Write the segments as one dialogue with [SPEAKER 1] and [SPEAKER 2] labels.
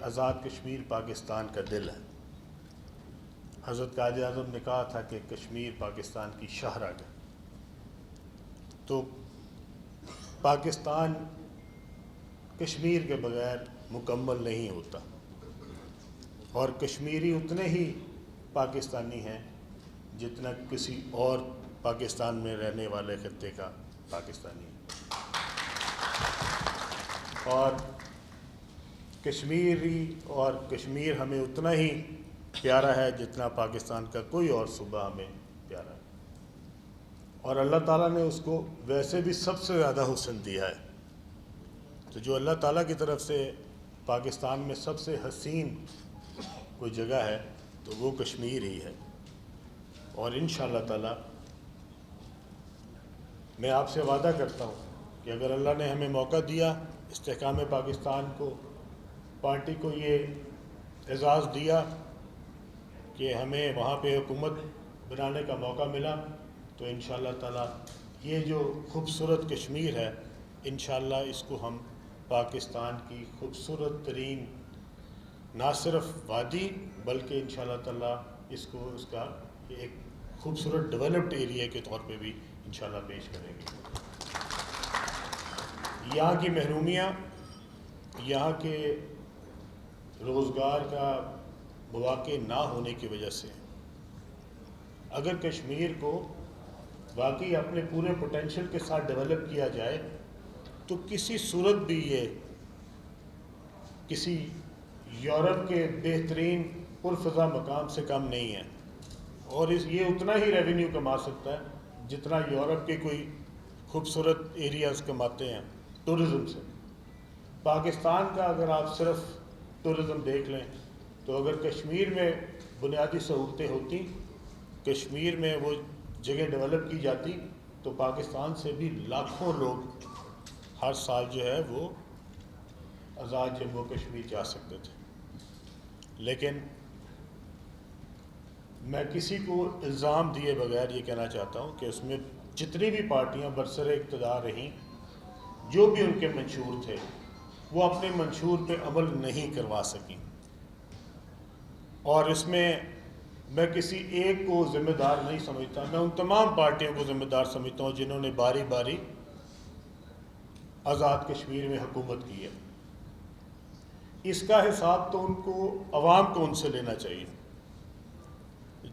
[SPEAKER 1] آزاد کشمیر پاکستان کا دل ہے۔ حضرت قائد اعظم نے کہا تھا کہ کشمیر پاکستان کی شاہراہ ہے۔ تو پاکستان کشمیر کے بغیر مکمل نہیں ہوتا، اور کشمیری اتنے ہی پاکستانی ہیں جتنا کسی اور پاکستان میں رہنے والے خطے کا پاکستانی ہے، اور کشمیری اور کشمیر ہمیں اتنا ہی پیارا ہے جتنا پاکستان کا کوئی اور صوبہ ہمیں پیارا ہے، اور اللہ تعالیٰ نے اس کو ویسے بھی سب سے زیادہ حسن دیا ہے۔ تو جو اللہ تعالیٰ کی طرف سے پاکستان میں سب سے حسین کوئی جگہ ہے تو وہ کشمیر ہی ہے، اور انشاءاللہ تعالیٰ میں آپ سے وعدہ کرتا ہوں کہ اگر اللہ نے ہمیں موقع دیا، استحکام پاکستان کو، پارٹی کو یہ اعزاز دیا کہ ہمیں وہاں پہ حکومت بنانے کا موقع ملا، تو انشاءاللہ تعالیٰ یہ جو خوبصورت کشمیر ہے، انشاءاللہ اس کو ہم پاکستان کی خوبصورت ترین نہ صرف وادی بلکہ انشاءاللہ تعالیٰ اس کو اس کا ایک خوبصورت ڈیولپڈ ایریا کے طور پہ بھی انشاءاللہ پیش کریں گے۔ یہاں کی محرومیاں، یہاں کے روزگار کا مواقع نہ ہونے کی وجہ سے اگر کشمیر کو واقعی اپنے پورے پوٹینشل کے ساتھ ڈیولپ کیا جائے تو کسی صورت بھی یہ کسی یورپ کے بہترین پرفضا مقام سے کم نہیں ہے، اور یہ اتنا ہی ریونیو کما سکتا ہے جتنا یورپ کے کوئی خوبصورت ایریاز کماتے ہیں ٹورزم سے۔ پاکستان کا اگر آپ صرف ٹورزم دیکھ لیں تو اگر کشمیر میں بنیادی سہولتیں ہوتی، کشمیر میں وہ جگہ ڈیولپ کی جاتی، تو پاکستان سے بھی لاکھوں لوگ ہر سال جو ہے وہ آزاد جموں و کشمیر جا سکتے تھے۔ لیکن میں کسی کو الزام دیے بغیر یہ کہنا چاہتا ہوں کہ اس میں جتنی بھی پارٹیاں برسر اقتدار رہیں، جو بھی ان کے منشور تھے، وہ اپنے منشور پہ عمل نہیں کروا سکیں، اور اس میں میں کسی ایک کو ذمہ دار نہیں سمجھتا، میں ان تمام پارٹیوں کو ذمہ دار سمجھتا ہوں جنہوں نے باری باری آزاد کشمیر میں حکومت کی ہے۔ اس کا حساب تو ان کو عوام کو ان سے لینا چاہیے،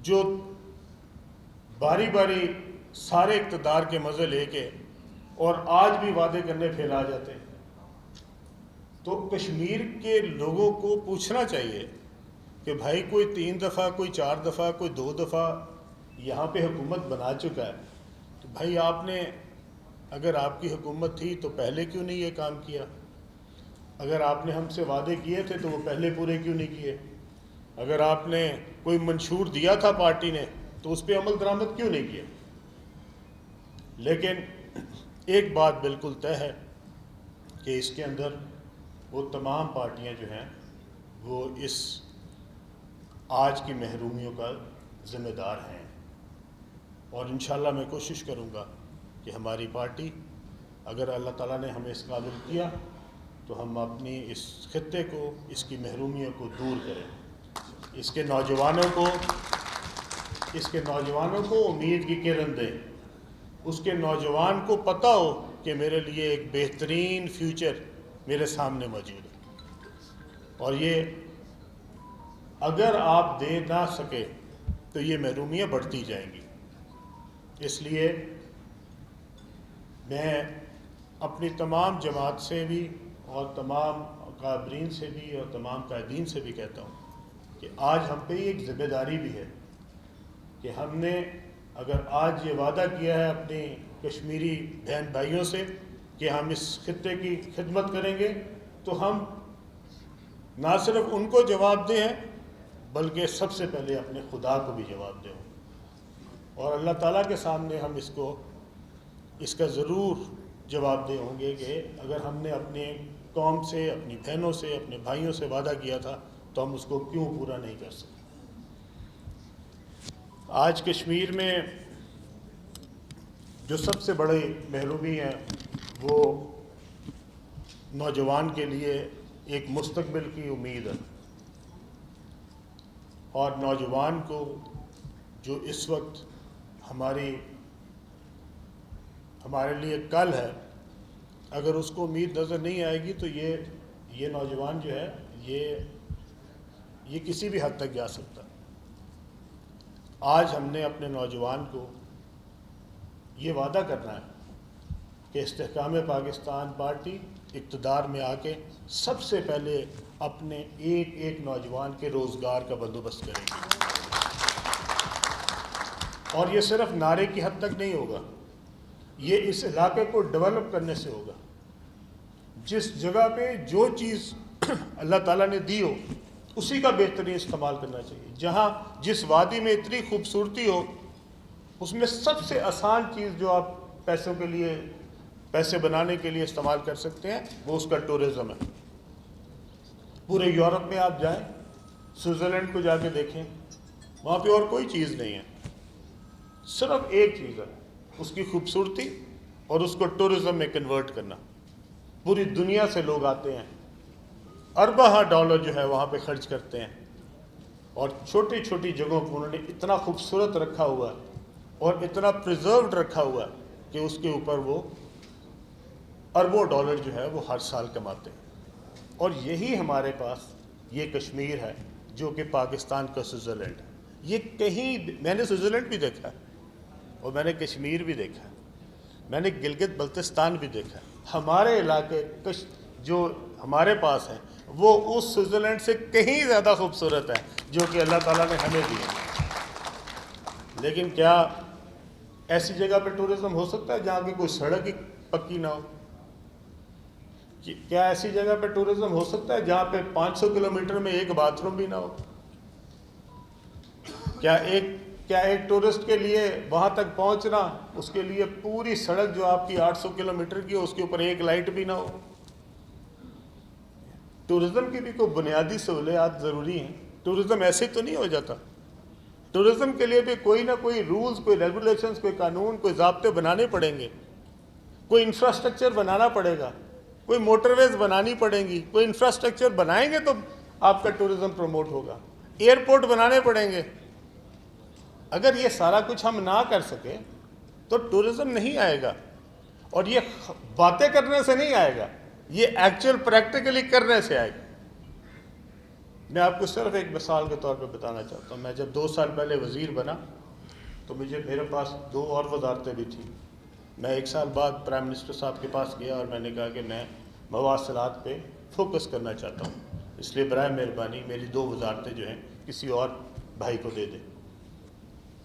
[SPEAKER 1] جو باری باری سارے اقتدار کے مزے لے کے اور آج بھی وعدے کرنے پھر آ جاتے ہیں۔ تو کشمیر کے لوگوں کو پوچھنا چاہیے کہ بھائی کوئی 3 دفعہ، کوئی 4 دفعہ، کوئی 2 دفعہ یہاں پہ حکومت بنا چکا ہے، تو بھائی آپ نے اگر آپ کی حکومت تھی تو پہلے کیوں نہیں یہ کام کیا؟ اگر آپ نے ہم سے وعدے کیے تھے تو وہ پہلے پورے کیوں نہیں کیے؟ اگر آپ نے کوئی منشور دیا تھا پارٹی نے تو اس پہ عمل درآمد کیوں نہیں کیا؟ لیکن ایک بات بالکل طے ہے کہ اس کے اندر وہ تمام پارٹیاں جو ہیں وہ اس آج کی محرومیوں کا ذمہ دار ہیں، اور انشاءاللہ میں کوشش کروں گا کہ ہماری پارٹی، اگر اللہ تعالیٰ نے ہمیں اس قابل کیا تو ہم اپنی اس خطے کو، اس کی محرومیوں کو دور کریں، اس کے نوجوانوں کو امید کی کرن دیں، اس کے نوجوان کو پتہ ہو کہ میرے لیے ایک بہترین فیوچر میرے سامنے موجود ہے، اور یہ اگر آپ دے نہ سکے تو یہ محرومیاں بڑھتی جائیں گی۔ اس لیے میں اپنی تمام جماعت سے بھی اور تمام اکابرین سے بھی اور تمام قائدین سے بھی کہتا ہوں کہ آج ہم پہ ایک ذمہ داری بھی ہے کہ ہم نے اگر آج یہ وعدہ کیا ہے اپنے کشمیری بہن بھائیوں سے کہ ہم اس خطے کی خدمت کریں گے، تو ہم نہ صرف ان کو جواب دیں بلکہ سب سے پہلے اپنے خدا کو بھی جواب دیں، اور اللہ تعالیٰ کے سامنے ہم اس کا ضرور جواب دے ہوں گے کہ اگر ہم نے اپنے قوم سے، اپنی بہنوں سے، اپنے بھائیوں سے وعدہ کیا تھا تو ہم اس کو کیوں پورا نہیں کر سکے۔ آج کشمیر میں جو سب سے بڑی محرومی ہے وہ نوجوان کے لیے ایک مستقبل کی امید ہے، اور نوجوان کو جو اس وقت ہمارے لیے کل ہے، اگر اس کو امید نظر نہیں آئے گی تو یہ نوجوان جو ہے یہ کسی بھی حد تک جا سکتا ہے۔ آج ہم نے اپنے نوجوان کو یہ وعدہ کرنا ہے کہ استحکام پاکستان پارٹی اقتدار میں آ کے سب سے پہلے اپنے ایک ایک نوجوان کے روزگار کا بندوبست کریں گے، اور یہ صرف نعرے کی حد تک نہیں ہوگا، یہ اس علاقے کو ڈیولپ کرنے سے ہوگا۔ جس جگہ پہ جو چیز اللہ تعالیٰ نے دی ہو اسی کا بہترین استعمال کرنا چاہیے۔ جس وادی میں اتنی خوبصورتی ہو، اس میں سب سے آسان چیز جو آپ پیسے بنانے کے لیے استعمال کر سکتے ہیں وہ اس کا ٹورزم ہے۔ پورے یورپ میں آپ جائیں، سوئٹزرلینڈ کو جا کے دیکھیں، وہاں پہ اور کوئی چیز نہیں ہے، صرف ایک چیز ہے، اس کی خوبصورتی اور اس کو ٹورزم میں کنورٹ کرنا۔ پوری دنیا سے لوگ آتے ہیں، ارباں ڈالر جو ہے وہاں پہ خرچ کرتے ہیں، اور چھوٹی چھوٹی جگہوں کو انہوں نے اتنا خوبصورت رکھا ہوا ہے اور اتنا پریزروڈ رکھا ہوا ہے کہ اس کے اوپر وہ اربوں ڈالر جو ہے وہ ہر سال کماتے ہیں۔ اور یہی ہمارے پاس یہ کشمیر ہے جو کہ پاکستان کا سوئٹزرلینڈ ہے۔ یہ میں نے سوئٹزرلینڈ بھی دیکھا ہے، اور میں نے کشمیر بھی دیکھا ہے، میں نے گلگت بلتستان بھی دیکھا ہے۔ ہمارے علاقے جو ہمارے پاس ہیں وہ اس سوئٹزرلینڈ سے کہیں زیادہ خوبصورت ہے جو کہ اللہ تعالیٰ نے ہمیں دی ہے۔ لیکن کیا ایسی جگہ پہ ٹورزم ہو سکتا ہے جہاں کی کوئی سڑک ہی پکی نہ ہو؟ کیا ایسی جگہ پہ ٹورزم ہو سکتا ہے جہاں پہ 500 کلومیٹر میں ایک باتھ روم بھی نہ ہو؟ کیا ایک ٹورسٹ کے لیے وہاں تک پہنچنا، اس کے لیے پوری سڑک جو آپ کی 800 کلومیٹر کی ہو اس کے اوپر ایک لائٹ بھی نہ ہو؟ ٹورزم کی بھی کوئی بنیادی سہولیات ضروری ہیں۔ ٹورزم ایسے تو نہیں ہو جاتا۔ ٹورزم کے لیے بھی کوئی نہ کوئی رولز، کوئی ریگولیشنز، کوئی قانون، کوئی ضابطے بنانے پڑیں گے، کوئی انفراسٹرکچر بنانا پڑے گا، کوئی موٹر ویز بنانی پڑیں گی۔ کوئی انفراسٹرکچر بنائیں گے تو آپ کا ٹورزم پروموٹ ہوگا، ایئرپورٹ بنانے پڑیں گے۔ اگر یہ سارا کچھ ہم نہ کر سکے تو ٹورزم نہیں آئے گا، اور یہ باتیں کرنے سے نہیں آئے گا، یہ ایکچوئل پریکٹیکلی کرنے سے آئے گا۔ میں آپ کو صرف ایک مثال کے طور پہ بتانا چاہتا ہوں۔ میں جب 2 سال پہلے وزیر بنا تو میرے پاس 2 اور وزارتیں بھی تھیں۔ میں 1 سال بعد پرائم منسٹر صاحب کے پاس گیا اور میں نے کہا کہ میں مواصلات پہ فوکس کرنا چاہتا ہوں، اس لیے برائے مہربانی میری 2 وزارتیں جو ہیں کسی اور بھائی کو دے دیں۔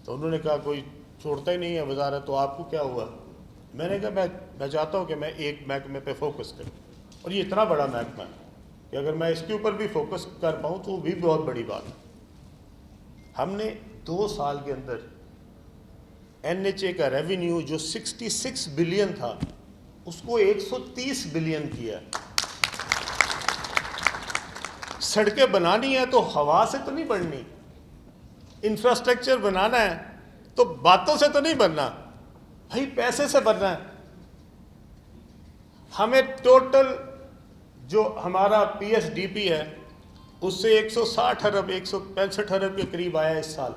[SPEAKER 1] تو انہوں نے کہا کوئی چھوڑتا ہی نہیں ہے وزارت، تو آپ کو کیا ہوا؟ میں نے کہا میں چاہتا ہوں کہ میں ایک محکمے پہ فوکس کروں، اور یہ اتنا بڑا محکمہ ہے کہ اگر میں اس کے اوپر بھی فوکس کر پاؤں تو وہ بھی بہت بڑی بات ہے۔ ہم نے 2 سال کے اندر NHA کا ریونیو جو 66 بلین تھا اس کو 130 بلین کیا۔ سڑکیں بنانی ہے تو ہوا سے تو نہیں بننی، انفراسٹرکچر بنانا ہے تو باتوں سے تو نہیں بننا بھائی، پیسے سے بننا ہے۔ ہمیں ٹوٹل جو ہمارا PSDP ہے اس سے 160 ارب 165 ارب کے قریب آیا اس سال،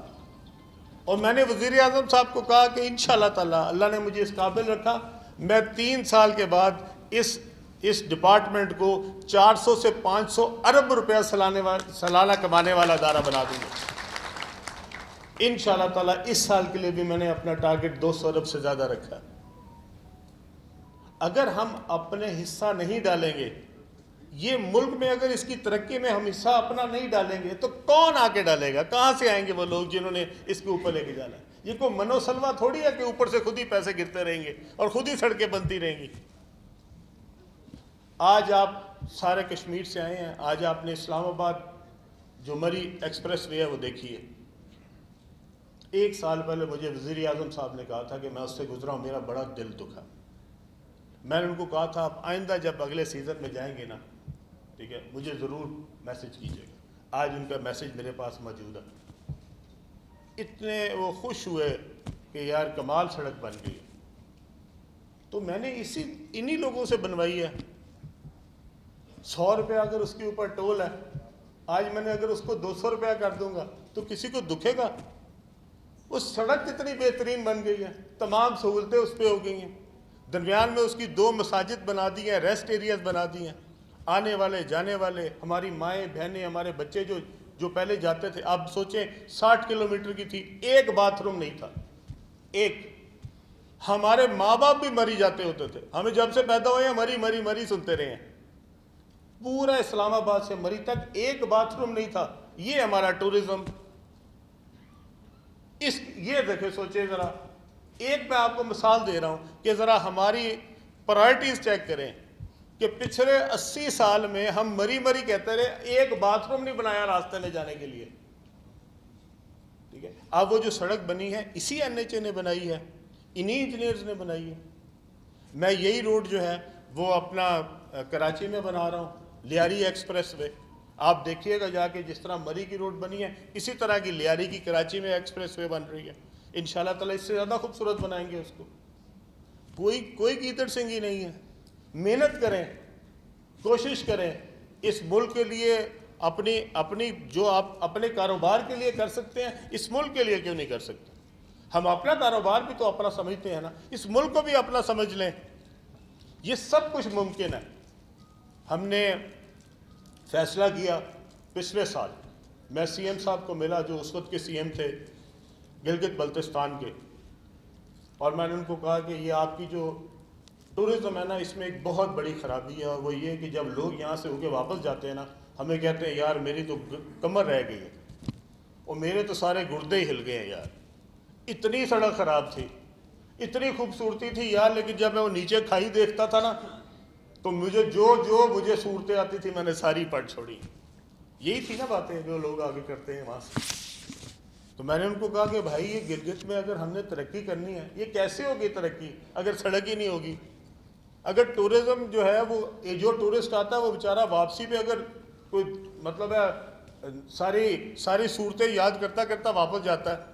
[SPEAKER 1] اور میں نے وزیر اعظم صاحب کو کہا کہ انشاءاللہ تعالیٰ اللہ نے مجھے اس قابل رکھا، میں 3 سال کے بعد اس ڈپارٹمنٹ کو 400 سے 500 ارب روپیہ سالانہ کمانے والا ادارہ بنا دوں گا انشاءاللہ تعالیٰ۔ اس سال کے لیے بھی میں نے اپنا ٹارگٹ 200 ارب سے زیادہ رکھا۔ اگر ہم اپنے حصہ نہیں ڈالیں گے، یہ ملک میں اگر اس کی ترقی میں ہم حصہ اپنا نہیں ڈالیں گے تو کون آ کے ڈالے گا؟ کہاں سے آئیں گے وہ لوگ جنہوں نے اس کے اوپر لے کے جانا ہے؟ یہ کوئی منو سلوا تھوڑی ہے کہ اوپر سے خود ہی پیسے گرتے رہیں گے اور خود ہی سڑکیں بنتی رہیں گی۔ آج آپ سارے کشمیر سے آئے ہیں، آج آپ نے اسلام آباد جو مری ایکسپریس وے ہے وہ دیکھی ہے۔ 1 سال پہلے مجھے وزیر اعظم صاحب نے کہا تھا کہ میں اس سے گزرا ہوں، میرا بڑا دل دکھا۔ میں نے ان کو کہا تھا آپ آئندہ جب اگلے سیزن میں جائیں گے نا، ٹھیک ہے، مجھے ضرور میسج کیجیے گا۔ آج ان کا میسج میرے پاس موجود ہے۔ اتنے وہ خوش ہوئے کہ یار کمال سڑک بن گئی، تو میں نے انہی لوگوں سے بنوائی ہے۔ 100 روپے اگر اس کے اوپر ٹول ہے، آج میں نے اگر اس کو 200 روپیہ کر دوں گا تو کسی کو دکھے گا؟ اس سڑک کتنی بہترین بن گئی ہے، تمام سہولتیں اس پہ ہو گئی ہیں، درمیان میں اس کی 2 مساجد بنا دی ہیں، ریسٹ ایریاز بنا دی ہیں، آنے والے جانے والے ہماری مائیں بہنیں ہمارے بچے جو پہلے جاتے تھے، اب سوچیں 60 کلومیٹر کی تھی، ایک باتھ روم نہیں تھا، ایک۔ ہمارے ماں باپ بھی مری جاتے ہوتے تھے، ہمیں جب سے پیدا ہوئے ہیں مری مری مری سنتے رہے ہیں، پورا اسلام آباد سے مری تک ایک باتھ روم نہیں تھا۔ یہ ہمارا ٹورزم، یہ دیکھیں سوچیں ذرا، ایک میں آپ کو مثال دے رہا ہوں کہ ذرا ہماری پرائرٹیز چیک کریں کہ پچھلے 80 سال میں ہم مری مری کہتے رہے، ایک باتھ روم نہیں بنایا راستے میں جانے کے لیے، ٹھیک ہے؟ اب وہ جو سڑک بنی ہے اسی NHA نے بنائی ہے، انہی انجینئرز نے بنائی ہے۔ میں یہی روڈ جو ہے وہ اپنا کراچی میں بنا رہا ہوں، لیاری ایکسپریس وے، آپ دیکھیے گا جا کے جس طرح مری کی روڈ بنی ہے اسی طرح کی لیاری کی کراچی میں ایکسپریس وے بن رہی ہے، انشاءاللہ تعالیٰ اس سے زیادہ خوبصورت بنائیں گے اس کو۔ کوئی کیدڑ سنگھی نہیں ہے، محنت کریں، کوشش کریں، اس ملک کے لیے اپنی جو آپ اپنے کاروبار کے لیے کر سکتے ہیں اس ملک کے لیے کیوں نہیں کر سکتے؟ ہم اپنا کاروبار بھی تو اپنا سمجھتے ہیں نا، اس ملک کو بھی اپنا سمجھ لیں، یہ سب کچھ ممکن ہے۔ ہم نے فیصلہ کیا پچھلے سال، میں CM صاحب کو ملا جو اس وقت کے CM تھے گلگت بلتستان کے، اور میں نے ان کو کہا کہ یہ آپ کی جو ٹورزم ہے نا اس میں ایک بہت بڑی خرابی ہے، اور وہ یہ کہ جب لوگ یہاں سے ہو کے واپس جاتے ہیں نا ہمیں کہتے ہیں یار میری تو کمر رہ گئی ہے اور میرے تو سارے گردے ہی ہل گئے ہیں یار، اتنی سڑک خراب تھی، اتنی خوبصورتی تھی یار، لیکن جب میں وہ نیچے کھائی دیکھتا تھا نا تو مجھے مجھے صورتیں آتی تھی میں نے ساری پڑھ چھوڑی۔ یہی تھی نا باتیں جو لوگ آگے کرتے ہیں وہاں سے۔ تو میں نے ان کو کہا کہ بھائی یہ گلگت میں اگر ہم نے ترقی کرنی ہے یہ کیسے ہوگی ترقی اگر سڑک ہی نہیں ہوگی؟ اگر ٹورزم جو ہے وہ جو ٹورسٹ آتا ہے وہ بیچارہ واپسی پہ اگر کوئی مطلب ہے ساری صورتیں یاد کرتا کرتا واپس جاتا ہے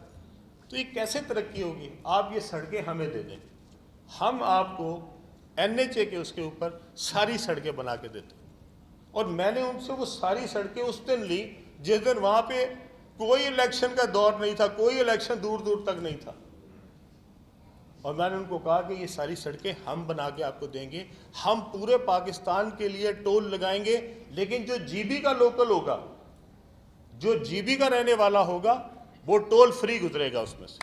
[SPEAKER 1] تو یہ کیسے ترقی ہوگی؟ آپ یہ سڑکیں ہمیں دے دیں، ہم آپ کو NHA کے اس کے اوپر ساری سڑکیں بنا کے دیتے ہیں۔ اور میں نے ان سے وہ ساری سڑکیں اس دن لی جس دن وہاں پہ کوئی الیکشن کا دور نہیں تھا، کوئی الیکشن دور دور تک نہیں تھا، اور میں نے ان کو کہا کہ یہ ساری سڑکیں ہم بنا کے آپ کو دیں گے، ہم پورے پاکستان کے لیے ٹول لگائیں گے، لیکن جو GB کا لوکل ہوگا، جو GB کا رہنے والا ہوگا وہ ٹول فری گزرے گا اس میں سے۔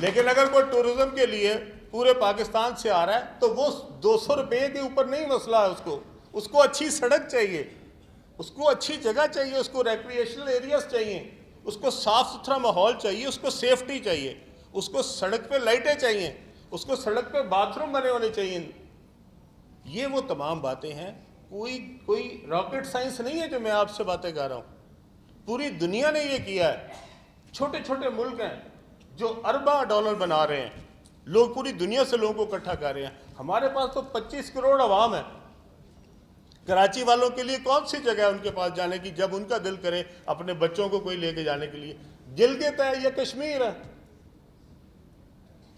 [SPEAKER 1] لیکن اگر کوئی ٹورزم کے لیے پورے پاکستان سے آ رہا ہے تو وہ 200 روپے کے اوپر نہیں مسئلہ ہے، اس کو اچھی سڑک چاہیے، اس کو اچھی جگہ چاہیے، اس کو ریکریشنل ایریاز چاہیے، اس کو صاف ستھرا ماحول چاہیے، اس کو سیفٹی چاہیے، اس کو سڑک پہ لائٹیں چاہیے، اس کو سڑک پہ باتھ روم بنے ہونے چاہیے۔ یہ وہ تمام باتیں ہیں، کوئی راکٹ سائنس نہیں ہے جو میں آپ سے باتیں کر رہا ہوں، پوری دنیا نے یہ کیا ہے۔ چھوٹے چھوٹے ملک ہیں جو ارباں ڈالر بنا رہے ہیں، لوگ پوری دنیا سے لوگوں کو اکٹھا کر رہے ہیں، ہمارے پاس تو 25 کروڑ عوام ہے۔ کراچی والوں کے لیے کون سی جگہ ہے ان کے پاس جانے کی جب ان کا دل کرے اپنے بچوں کو کوئی لے کے جانے کے لیے؟ گلگت ہے یا کشمیر ہے؟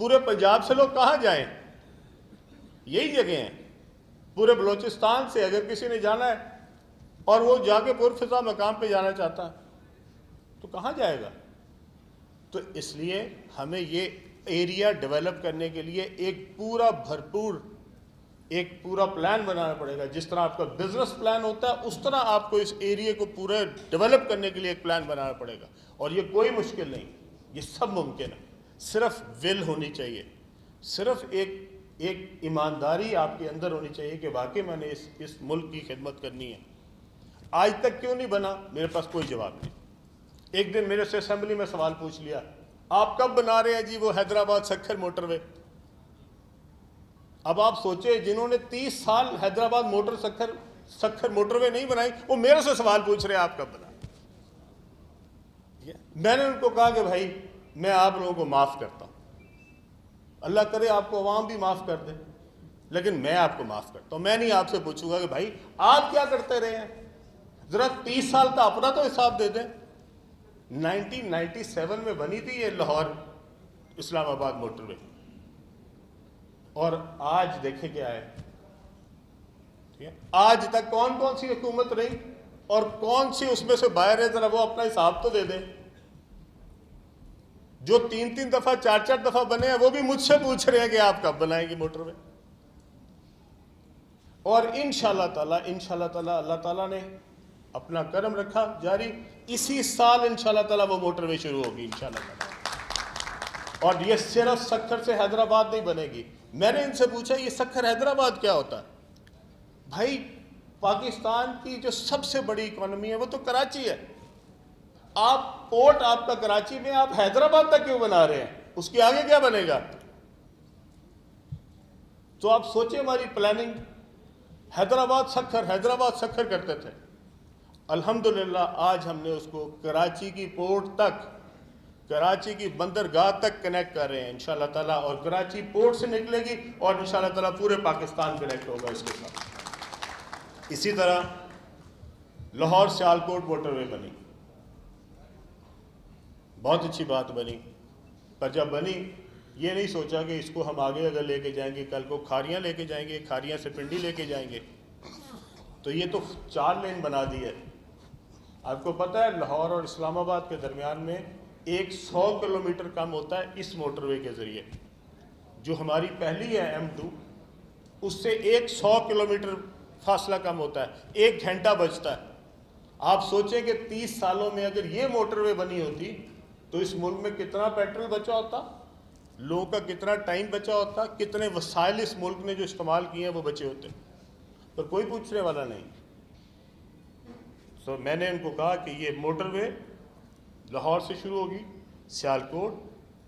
[SPEAKER 1] پورے پنجاب سے لوگ کہاں جائیں؟ یہی جگہ ہیں۔ پورے بلوچستان سے اگر کسی نے جانا ہے اور وہ جا کے پرفضا مقام پہ جانا چاہتا ہے تو کہاں جائے گا؟ تو اس لیے ہمیں یہ ایریا ڈیولپ کرنے کے لیے ایک پورا پلان بنانا پڑے گا۔ جس طرح آپ کا بزنس پلان ہوتا ہے اس طرح آپ کو اس ایریے کو پورا ڈیولپ کرنے کے لیے ایک پلان بنانا پڑے گا، اور یہ کوئی مشکل نہیں، یہ سب ممکن ہے، صرف ول ہونی چاہیے، صرف ایک ایمانداری آپ کے اندر ہونی چاہیے کہ واقعی میں نے اس ملک کی خدمت کرنی ہے۔ آج تک کیوں نہیں بنا؟ میرے پاس کوئی جواب نہیں۔ ایک دن میرے سے اسمبلی میں سوال پوچھ لیا، آپ کب بنا رہے ہیں جی وہ حیدرآباد سکھر موٹر وے؟ اب آپ سوچے جنہوں نے 30 سال حیدرآباد سکھر موٹر وے نہیں بنائی وہ میرے سے سوال پوچھ رہے ہیں آپ کب بنا؟ میں نے ان کو کہا کہ بھائی میں آپ لوگوں کو معاف کرتا ہوں، اللہ کرے آپ کو عوام بھی معاف کر دے، لیکن میں آپ کو معاف کرتا ہوں۔ میں نہیں آپ سے پوچھوں گا کہ بھائی آپ کیا کرتے رہے ہیں، ذرا 30 سال کا اپنا تو حساب دے دیں۔ 1997 میں بنی تھی یہ لاہور اسلام آباد موٹر وے، اور آج دیکھیں کیا ہے۔ آج تک کون کون سی حکومت رہی اور کون سی اس میں سے باہر ہے؟ ذرا وہ اپنا حساب تو دے دیں. جو 3 دفعہ 4 دفعہ بنے ہیں وہ بھی مجھ سے پوچھ رہے ہیں کہ آپ کب بنائیں گے موٹر وے. اور انشاءاللہ تعالی اللہ تعالیٰ نے اپنا کرم رکھا جاری، اسی سال انشاءاللہ تعالیٰ وہ موٹر وے شروع ہوگی انشاءاللہ تعالیٰ. اور یہ صرف سکھر سے حیدرآباد نہیں بنے گی. میں نے ان سے پوچھا یہ سکھر حیدرآباد کیا ہوتا ہے؟ بھائی پاکستان کی جو سب سے بڑی اکانومی ہے وہ تو کراچی ہے. آپ پورٹ آپ کا کراچی میں، آپ حیدرآباد تک کیوں بنا رہے ہیں؟ اس کے آگے کیا بنے گا؟ تو آپ سوچیں ہماری پلاننگ. حیدرآباد سکھر کرتے تھے. الحمدللہ آج ہم نے اس کو کراچی کی پورٹ تک، کراچی کی بندرگاہ تک کنیکٹ کر رہے ہیں انشاءاللہ تعالیٰ. اور کراچی پورٹ سے نکلے گی اور انشاءاللہ تعالیٰ پورے پاکستان کنیکٹ ہوگا اس کے ساتھ. اسی طرح لاہور سیالکوٹ موٹر وے بنی، بہت اچھی بات بنی. پر جب بنی یہ نہیں سوچا کہ اس کو ہم آگے اگر لے کے جائیں گے، کل کو کھاریاں لے کے جائیں گے، کھاریاں سے پنڈی لے کے جائیں گے. تو یہ تو 4 لین بنا دی ہے. آپ کو پتہ ہے لاہور اور اسلام آباد کے درمیان میں 100 کلومیٹر کم ہوتا ہے اس موٹر وے کے ذریعے. جو ہماری پہلی ہے M2 اس سے 100 کلومیٹر فاصلہ کم ہوتا ہے، 1 گھنٹہ بچتا ہے. آپ سوچیں کہ 30 سالوں میں اگر یہ موٹر وے بنی ہوتی تو اس ملک میں کتنا پیٹرول بچا ہوتا، لوگوں کا کتنا ٹائم بچا ہوتا، کتنے وسائل اس ملک نے جو استعمال کیے ہیں وہ بچے ہوتے. پر کوئی پوچھنے والا نہیں. تو میں نے ان کو کہا کہ یہ موٹر وے لاہور سے شروع ہوگی، سیالکوٹ،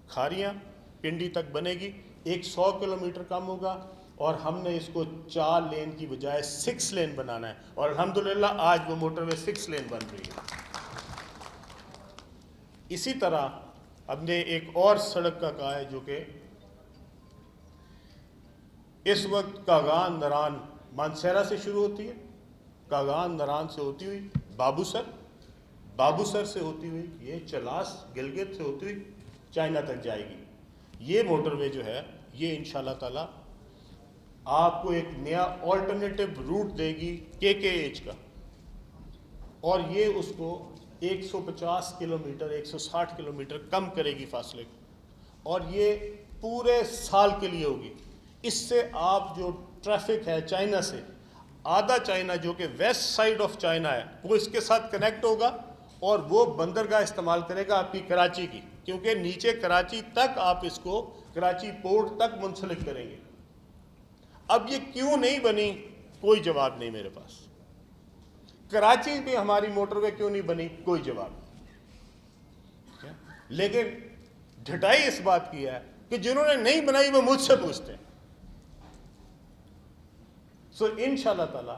[SPEAKER 1] کھاریاں، پنڈی تک بنے گی، 100 کلومیٹر کم ہوگا. اور ہم نے اس کو 4 لین کی بجائے 6 لین بنانا ہے. اور الحمدللہ آج وہ موٹر وے 6 لین بن رہی ہے. اسی طرح ہم نے ایک اور سڑک کا کہا ہے جو کہ اس وقت کاغان نران مانسیرا سے شروع ہوتی ہے، کاغان نران سے ہوتی ہوئی بابو سر سے ہوتی ہوئی یہ چلاس گلگت سے ہوتی ہوئی چائنا تک جائے گی. یہ موٹر وے جو ہے یہ انشاءاللہ تعالی آپ کو ایک نیا آلٹرنیٹو روٹ دے گی KKH کا. اور یہ اس کو 150 کلومیٹر 160 کلومیٹر کم کرے گی فاصلے کو. اور یہ پورے سال کے لیے ہوگی. اس سے آپ جو ٹریفک ہے چائنا سے، آدھا چائنا جو کہ ویسٹ سائڈ آف چائنا ہے وہ اس کے ساتھ کنیکٹ ہوگا اور وہ بندرگاہ استعمال کرے گا آپ کی کراچی کی، کیونکہ نیچے کراچی تک آپ اس کو کراچی پورٹ تک منسلک کریں گے. اب یہ کیوں نہیں بنی کوئی جواب نہیں میرے پاس. کراچی میں ہماری موٹر وے کیوں نہیں بنی کوئی جواب نہیں. لیکن ڈھٹائی اس بات کی ہے کہ جنہوں نے نہیں بنائی وہ مجھ سے پوچھتے ہیں. سو انشاءاللہ تعالی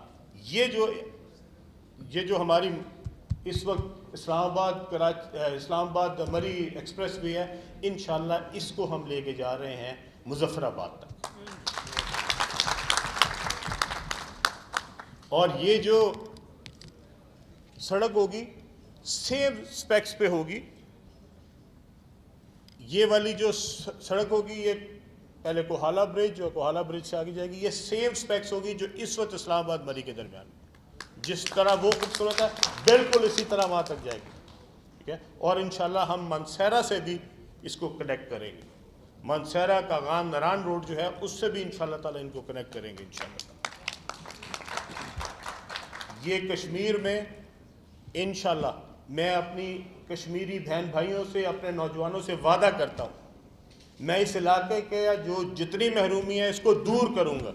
[SPEAKER 1] یہ جو ہماری اس وقت اسلام آباد مری ایکسپریس وے ہے، انشاءاللہ اس کو ہم لے کے جا رہے ہیں مظفر آباد تک. اور یہ جو سڑک ہوگی سیم سپیکس پہ ہوگی. یہ والی جو سڑک ہوگی یہ پہلے کوہالہ برج اور کوہالہ برج سے آگے جائے گی، یہ سیم سپیکس ہوگی جو اس وقت اسلام آباد مری کے درمیان جس طرح وہ خوبصورت ہے بالکل اسی طرح وہاں تک جائے گی. ٹھیک ہے. اور انشاءاللہ ہم منسیرا سے بھی اس کو کنیکٹ کریں گے. منسیرا کاغان نران روڈ جو ہے اس سے بھی انشاءاللہ تعالی ان کو کنیکٹ کریں گے انشاءاللہ. یہ کشمیر میں انشاءاللہ میں اپنی کشمیری بہن بھائیوں سے، اپنے نوجوانوں سے وعدہ کرتا ہوں میں اس علاقے کے جو جتنی محرومی ہے اس کو دور کروں گا.